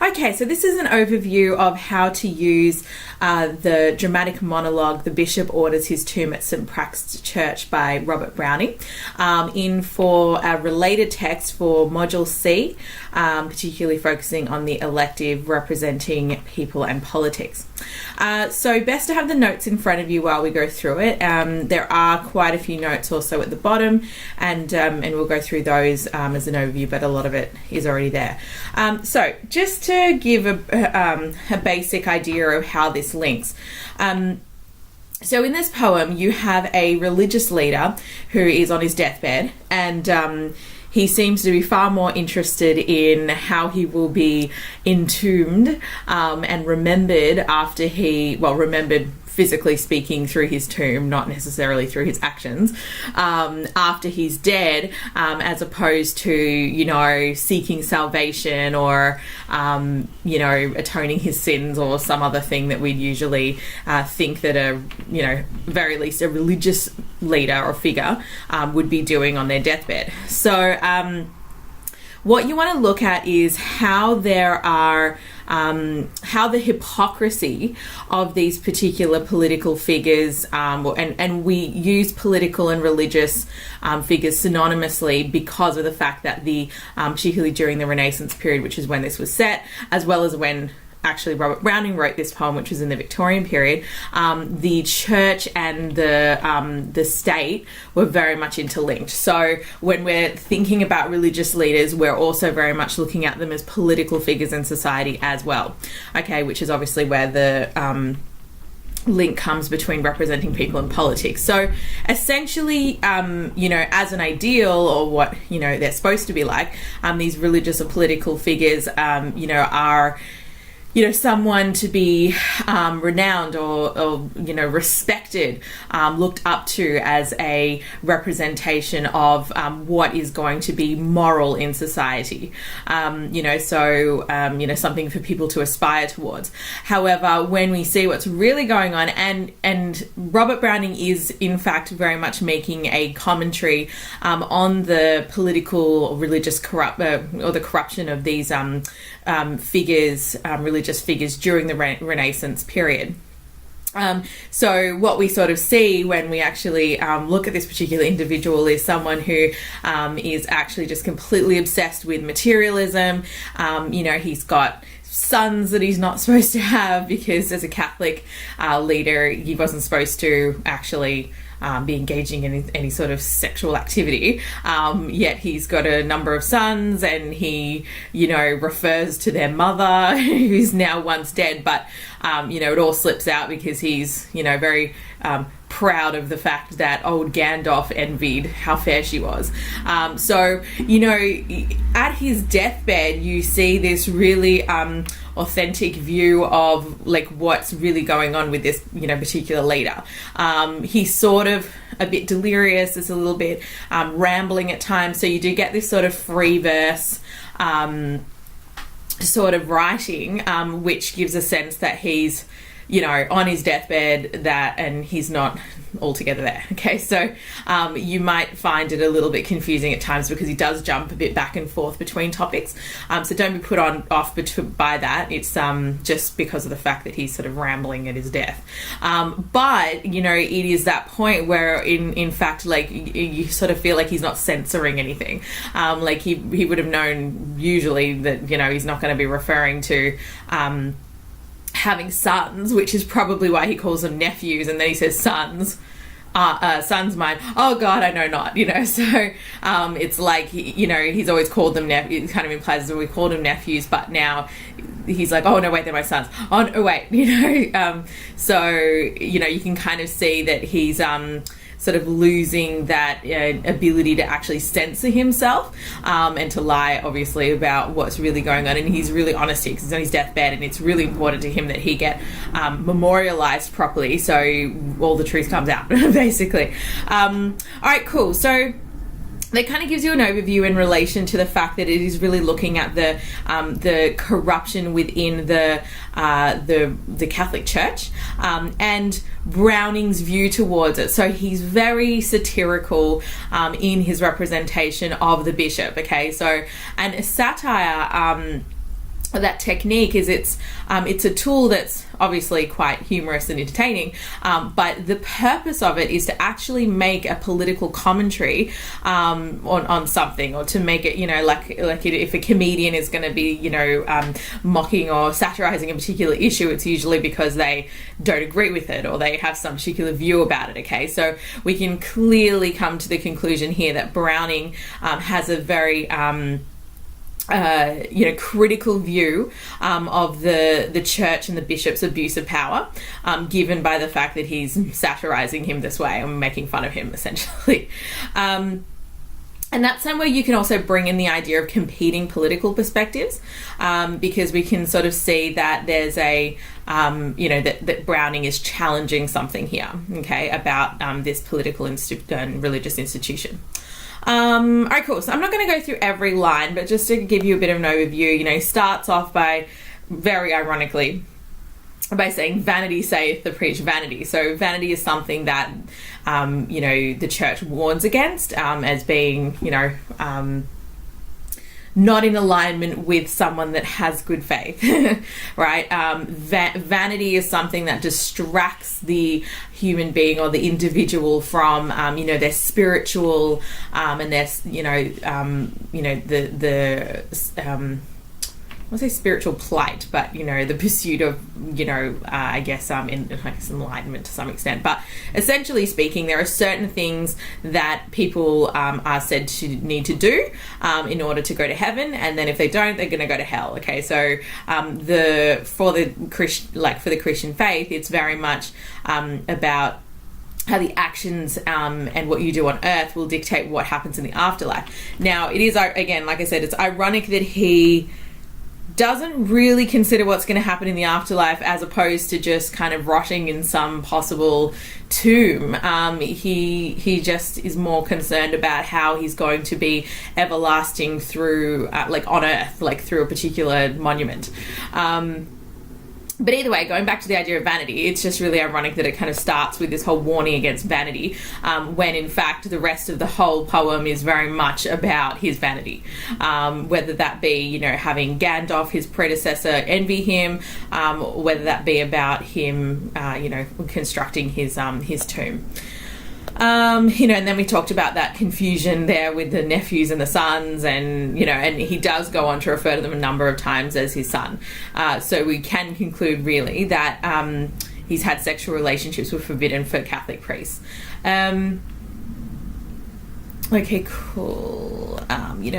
Okay, so this is an overview of how to use the dramatic monologue, The Bishop Orders His Tomb at St. Praxed Church by Robert Browning, for a related text for Module C, particularly focusing on the elective representing people and politics. So best to have the notes in front of you while we go through it. There are quite a few notes also at the bottom, and we'll go through those as an overview, but a lot of it is already there. So just to give a basic idea of how this links. So in this poem, you have a religious leader who is on his deathbed, and he seems to be far more interested in how he will be entombed and remembered after remembered physically speaking through his tomb, not necessarily through his actions, after he's dead, as opposed to, seeking salvation or, atoning his sins or some other thing that we'd usually think that very least a religious leader or figure would be doing on their deathbed. So what you want to look at is how the hypocrisy of these particular political figures, and we use political and religious figures synonymously because of the fact that particularly during the Renaissance period, which is when this was set, as well as when actually Robert Browning wrote this poem, which was in the Victorian period, the church and the state were very much interlinked. So when we're thinking about religious leaders, we're also very much looking at them as political figures in society as well. Okay, which is obviously where the link comes between representing people and politics. So essentially, as an ideal, or what they're supposed to be like, these religious or political figures, are someone to be renowned or respected, looked up to as a representation of what is going to be moral in society. Something for people to aspire towards. However, when we see what's really going on, and Robert Browning is in fact very much making a commentary on the political or religious or the corruption of these religious figures during the Renaissance period. So what we sort of see when we actually look at this particular individual is someone who is actually just completely obsessed with materialism. He's got sons that he's not supposed to have because as a Catholic leader, he wasn't supposed to actually be engaging in any sort of sexual activity, yet he's got a number of sons, and he refers to their mother who's now once dead, but it all slips out because he's very proud of the fact that old Gandalf envied how fair she was. So at his deathbed you see this really authentic view of what's really going on with this particular leader. He's sort of a bit delirious, it's a little bit rambling at times, so you do get this sort of free verse sort of writing, which gives a sense that he's on his deathbed, and he's not altogether there. Okay, so you might find it a little bit confusing at times because he does jump a bit back and forth between topics. So don't be put off by that. It's just because of the fact that he's sort of rambling at his death. But it is that point where in fact you sort of feel like he's not censoring anything. He would have known usually that he's not going to be referring to having sons, which is probably why he calls them nephews, and then he says sons mine. Oh God, I know not. So it's like he's always called them nephews. It kind of implies that we called them nephews, but now he's like, oh no, wait, they're my sons. Oh no, wait, So you can kind of see that he's sort of losing that ability to actually censor himself and to lie, obviously, about what's really going on. And he's really honest here because he's on his deathbed, and it's really important to him that he get memorialized properly so all the truth comes out, basically. All right, cool. So that kind of gives you an overview in relation to the fact that it is really looking at the corruption within the Catholic Church and Browning's view towards it. So he's very satirical in his representation of the bishop. Okay, so and a satire that technique is it's a tool that's obviously quite humorous and entertaining, but the purpose of it is to actually make a political commentary on something, or to make it, like if a comedian is going to be, mocking or satirizing a particular issue, it's usually because they don't agree with it or they have some particular view about it. Okay, so we can clearly come to the conclusion here that Browning has a very critical view of the church and the bishop's abuse of power, given by the fact that he's satirizing him this way and making fun of him, essentially. And that's somewhere you can also bring in the idea of competing political perspectives, because we can sort of see that there's that Browning is challenging something here, okay, about this political and religious institution. All right, cool. So I'm not going to go through every line, but just to give you a bit of an overview, starts off by, very ironically, by saying, vanity saith the preach vanity. So vanity is something that, the church warns against, as being, not in alignment with someone that has good faith, right? Vanity is something that distracts the human being or the individual from, their spiritual, and their, I won't say spiritual plight, but, the pursuit of, enlightenment to some extent. But essentially speaking, there are certain things that people are said to need to do in order to go to heaven, and then if they don't, they're going to go to hell. Okay, so for the Christian faith, it's very much about how the actions and what you do on earth will dictate what happens in the afterlife. Now, it is, again, like I said, it's ironic that he doesn't really consider what's going to happen in the afterlife, as opposed to just kind of rotting in some possible tomb. He just is more concerned about how he's going to be everlasting through, on earth, through a particular monument. But either way, going back to the idea of vanity, it's just really ironic that it kind of starts with this whole warning against vanity, when in fact the rest of the whole poem is very much about his vanity. Whether that be, having Gandalf, his predecessor, envy him, whether that be about him, constructing his tomb. And then we talked about that confusion there with the nephews and the sons, and he does go on to refer to them a number of times as his son. So we can conclude really that he's had sexual relationships were forbidden for Catholic priests. Okay, cool.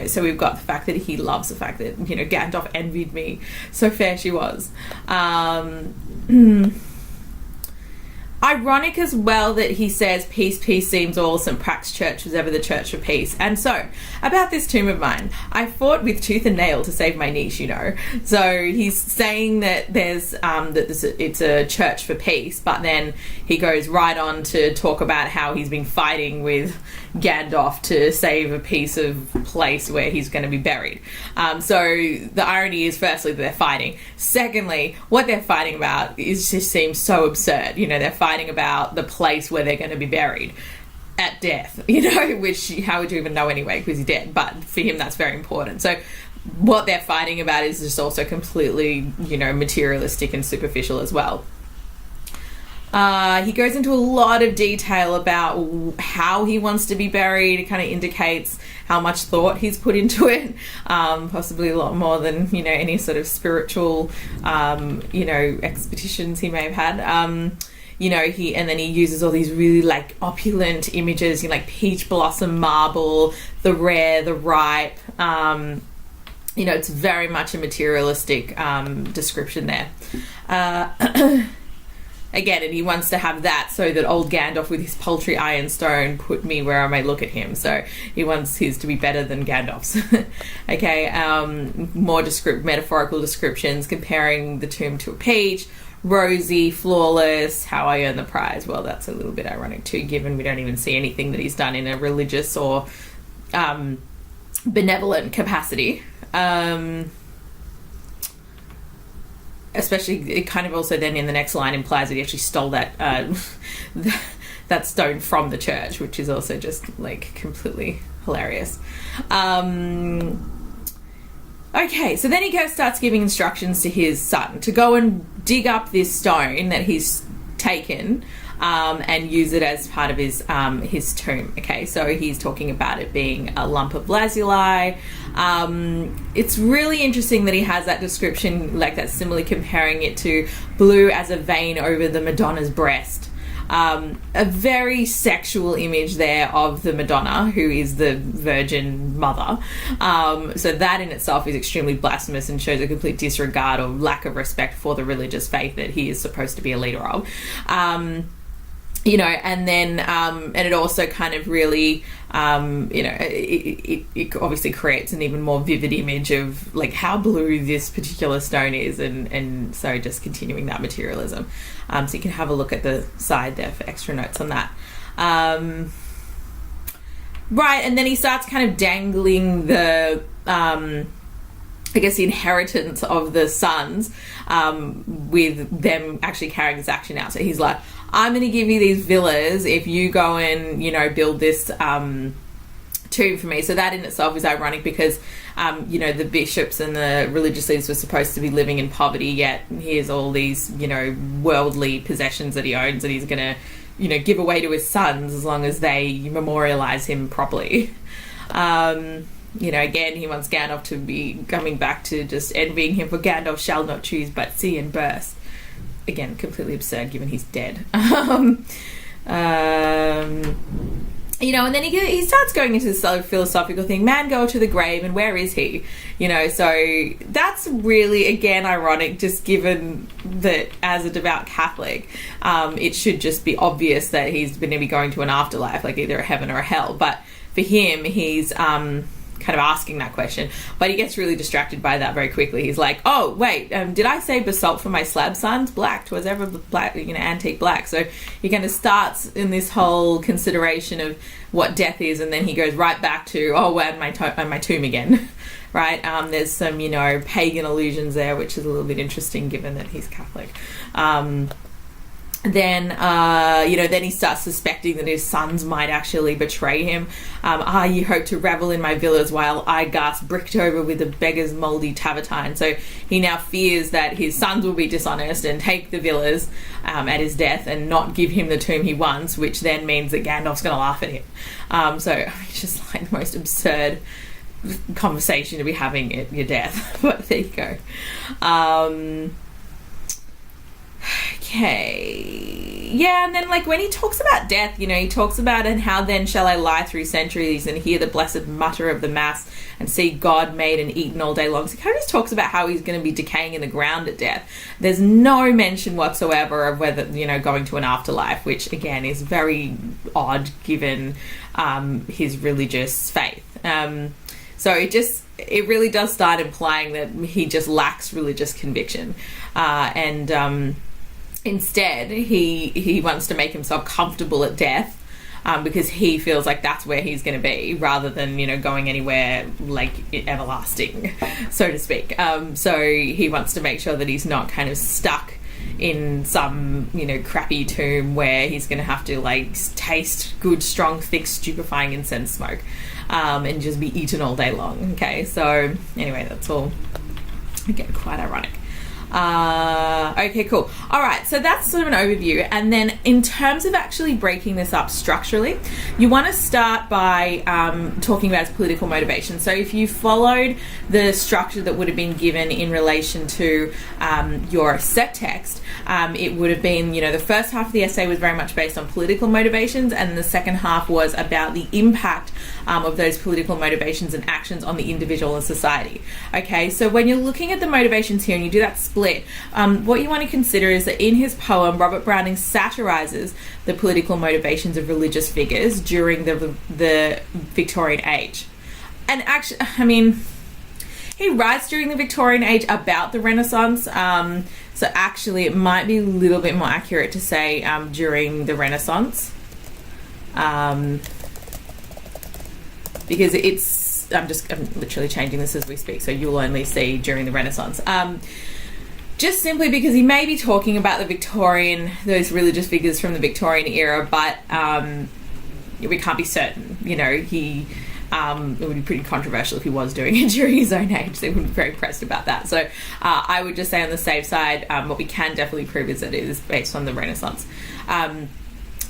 So we've got the fact that he loves the fact that, Gandalf envied me. So fair she was. Ironic as well that he says, peace, peace seems all, St. Praxed Church was ever the church for peace. And so, about this tomb of mine, I fought with tooth and nail to save my niche, So he's saying that it's a church for peace, but then he goes right on to talk about how he's been fighting with Gandalf to save a piece of place where he's going to be buried. So the irony is, firstly, that they're fighting. Secondly, what they're fighting about just seems so absurd. They're fighting about the place where they're going to be buried at death, which how would you even know anyway, because he's dead. But for him, that's very important. So what they're fighting about is just also completely, materialistic and superficial as well. He goes into a lot of detail about how he wants to be buried. It kind of indicates how much thought he's put into it, possibly a lot more than, any sort of spiritual, expeditions he may have had. And then he uses all these really opulent images, peach blossom marble, the rare, the ripe. It's very much a materialistic description there. Again, and he wants to have that so that old Gandalf with his paltry ironstone put me where I may look at him. So he wants his to be better than Gandalf's. Okay, more metaphorical descriptions, comparing the tomb to a peach, rosy, flawless, how I earn the prize. Well, that's a little bit ironic too, given we don't even see anything that he's done in a religious or benevolent capacity. Especially, it kind of also then in the next line implies that he actually stole that that stone from the church, which is also just completely hilarious. Okay, so then he starts giving instructions to his son to go and dig up this stone that he's taken, and use it as part of his tomb. Okay, so he's talking about it being a lump of lazuli. It's really interesting that he has that description like that, similarly comparing it to blue as a vein over the Madonna's breast. A very sexual image there of the Madonna, who is the Virgin Mother. So that in itself is extremely blasphemous and shows a complete disregard or lack of respect for the religious faith that he is supposed to be a leader of. And then and it also kind of really, it obviously creates an even more vivid image of like how blue this particular stone is, and so just continuing that materialism. So you can have a look at the side there for extra notes on that. Right, and then he starts kind of dangling the the inheritance of the sons, with them actually carrying this action out. So he's like, I'm going to give you these villas if you go and, build this tomb for me. So that in itself is ironic because, the bishops and the religious leaders were supposed to be living in poverty, yet here's all these, worldly possessions that he owns that he's going to, give away to his sons as long as they memorialize him properly. Again, he wants Gandalf to be coming back to just envying him, for Gandalf shall not choose but see and burst. Again, completely absurd given he's dead. And then he starts going into this sort of philosophical thing. Man go to the grave, and where is he? So that's really, again, ironic, just given that as a devout Catholic, it should just be obvious that he's going to be going to an afterlife, like either a heaven or a hell. But for him, he's kind of asking that question, but he gets really distracted by that very quickly. He's like, oh wait, did I say basalt for my slab sons? Black, 'twas ever black, antique black. So he kind of starts in this whole consideration of what death is, and then he goes right back to, oh, and my tomb again. Right, there's some pagan allusions there, which is a little bit interesting given that he's Catholic. Then he starts suspecting that his sons might actually betray him. You hope to revel in my villas while I gasp bricked over with a beggar's mouldy tavertine. So he now fears that his sons will be dishonest and take the villas at his death and not give him the tomb he wants, which then means that Gandalf's going to laugh at him. It's just like the most absurd conversation to be having at your death. But there you go. Okay. Yeah, and then when he talks about death, he talks about, and how then shall I lie through centuries and hear the blessed mutter of the mass and see God made and eaten all day long. So he kind of just talks about how he's going to be decaying in the ground at death. There's no mention whatsoever of whether, going to an afterlife, which again is very odd given his religious faith. So it really does start implying that he just lacks religious conviction. Instead, he wants to make himself comfortable at death, because he feels like that's where he's going to be, rather than going anywhere like everlasting, so to speak. So he wants to make sure that he's not kind of stuck in some crappy tomb where he's going to have to taste good, strong, thick, stupefying incense smoke, and just be eaten all day long. Okay, so anyway, that's all again quite ironic. Okay, cool. All right, so that's sort of an overview. And then in terms of actually breaking this up structurally, you want to start by talking about its political motivation. So if you followed the structure that would have been given in relation to your set text, it would have been, the first half of the essay was very much based on political motivations, and the second half was about the impact of those political motivations and actions on the individual and society. Okay, so when you're looking at the motivations here and you do that split, what you want to consider is that in his poem, Robert Browning satirizes the political motivations of religious figures during the Victorian age. And actually, he writes during the Victorian age about the Renaissance, so actually it might be a little bit more accurate to say during the Renaissance, because I'm literally changing this as we speak, so you'll only see during the Renaissance. Just simply because he may be talking about those religious figures from the Victorian era, but we can't be certain. He it would be pretty controversial if he was doing it during his own age. They wouldn't be very impressed about that. So I would just say on the safe side, what we can definitely prove is that it is based on the Renaissance.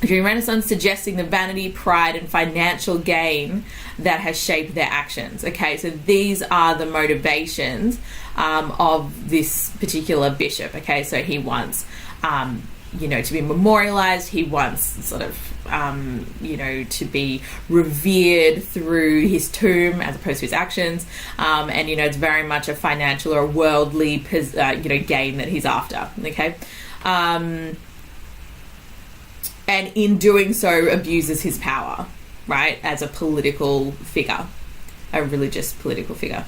During Renaissance, suggesting the vanity, pride, and financial gain that has shaped their actions. Okay, so these are the motivations of this particular bishop. Okay, so he wants, to be memorialized. He wants sort of, to be revered through his tomb as opposed to his actions. And it's very much a financial or worldly, gain that he's after. Okay. And in doing so, abuses his power, right, as a political figure, a religious political figure.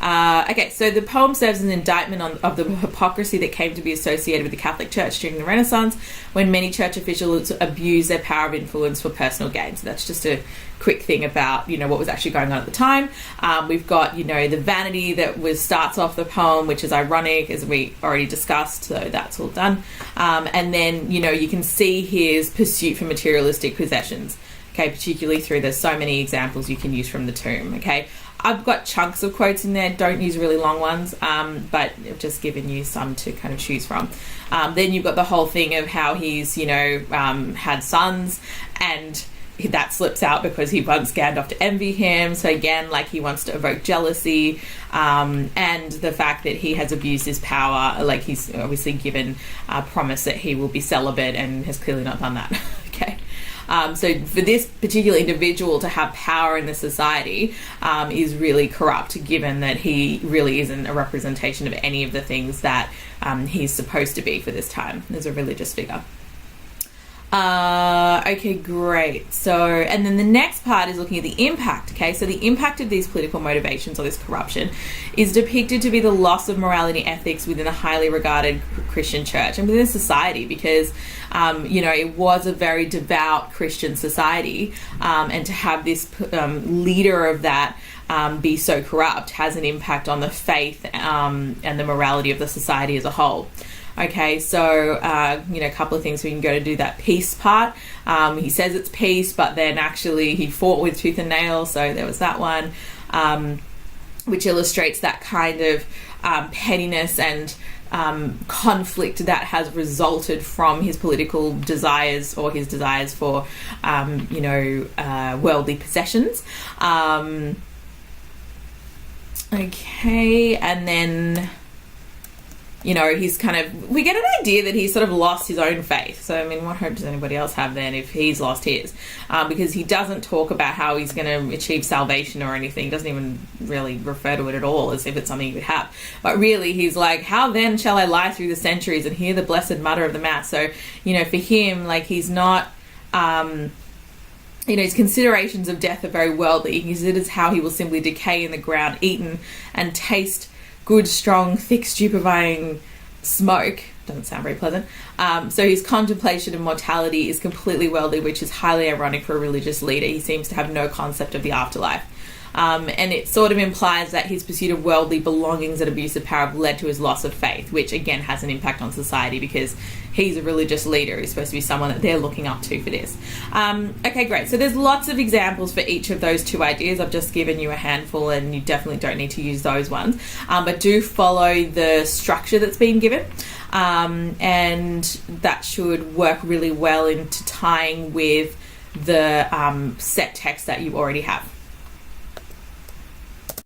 Okay, so the poem serves as an indictment of the hypocrisy that came to be associated with the Catholic Church during the Renaissance, when many church officials abused their power of influence for personal gain. So that's just a quick thing about, what was actually going on at the time. We've got, the vanity that starts off the poem, which is ironic, as we already discussed, so that's all done. And then, you can see his pursuit for materialistic possessions, okay, particularly through, there's so many examples you can use from the tomb, okay. I've got chunks of quotes in there, don't use really long ones, but I've just given you some to kind of choose from. Then you've got the whole thing of how he's, had sons, and that slips out because he wants Gandalf to envy him. So again, like, he wants to evoke jealousy, and the fact that he has abused his power, like he's obviously given a promise that he will be celibate and has clearly not done that. Okay. So for this particular individual to have power in the society is really corrupt, given that he really isn't a representation of any of the things that he's supposed to be for this time as a religious figure. Okay, great. So, and then the next part is looking at the impact, okay? So the impact of these political motivations or this corruption is depicted to be the loss of morality ethics within a highly regarded Christian church and within society, because, it was a very devout Christian society, and to have this leader of that be so corrupt has an impact on the faith and the morality of the society as a whole. Okay, so, a couple of things we can go to do that peace part. He says it's peace, but then actually he fought with tooth and nail, so there was that one, which illustrates that kind of pettiness and conflict that has resulted from his political desires or his desires for, worldly possessions. Okay, and then... he's we get an idea that he's sort of lost his own faith. So, I mean, what hope does anybody else have then if he's lost his? Because he doesn't talk about how he's going to achieve salvation or anything. He doesn't even really refer to it at all as if it's something he would have. But really, he's like, how then shall I lie through the centuries and hear the blessed mutter of the Mass? So, for him, he's not... his considerations of death are very worldly. He considers how he will simply decay in the ground, eaten, and taste good, strong, thick, stupefying smoke. Doesn't sound very pleasant. So his contemplation of mortality is completely worldly, which is highly ironic for a religious leader. He seems to have no concept of the afterlife. And it sort of implies that his pursuit of worldly belongings and abuse of power have led to his loss of faith, which again has an impact on society because he's a religious leader. He's supposed to be someone that they're looking up to for this. Okay, great. So there's lots of examples for each of those two ideas. I've just given you a handful and you definitely don't need to use those ones. But do follow the structure that's been given. And that should work really well into tying with the set text that you already have.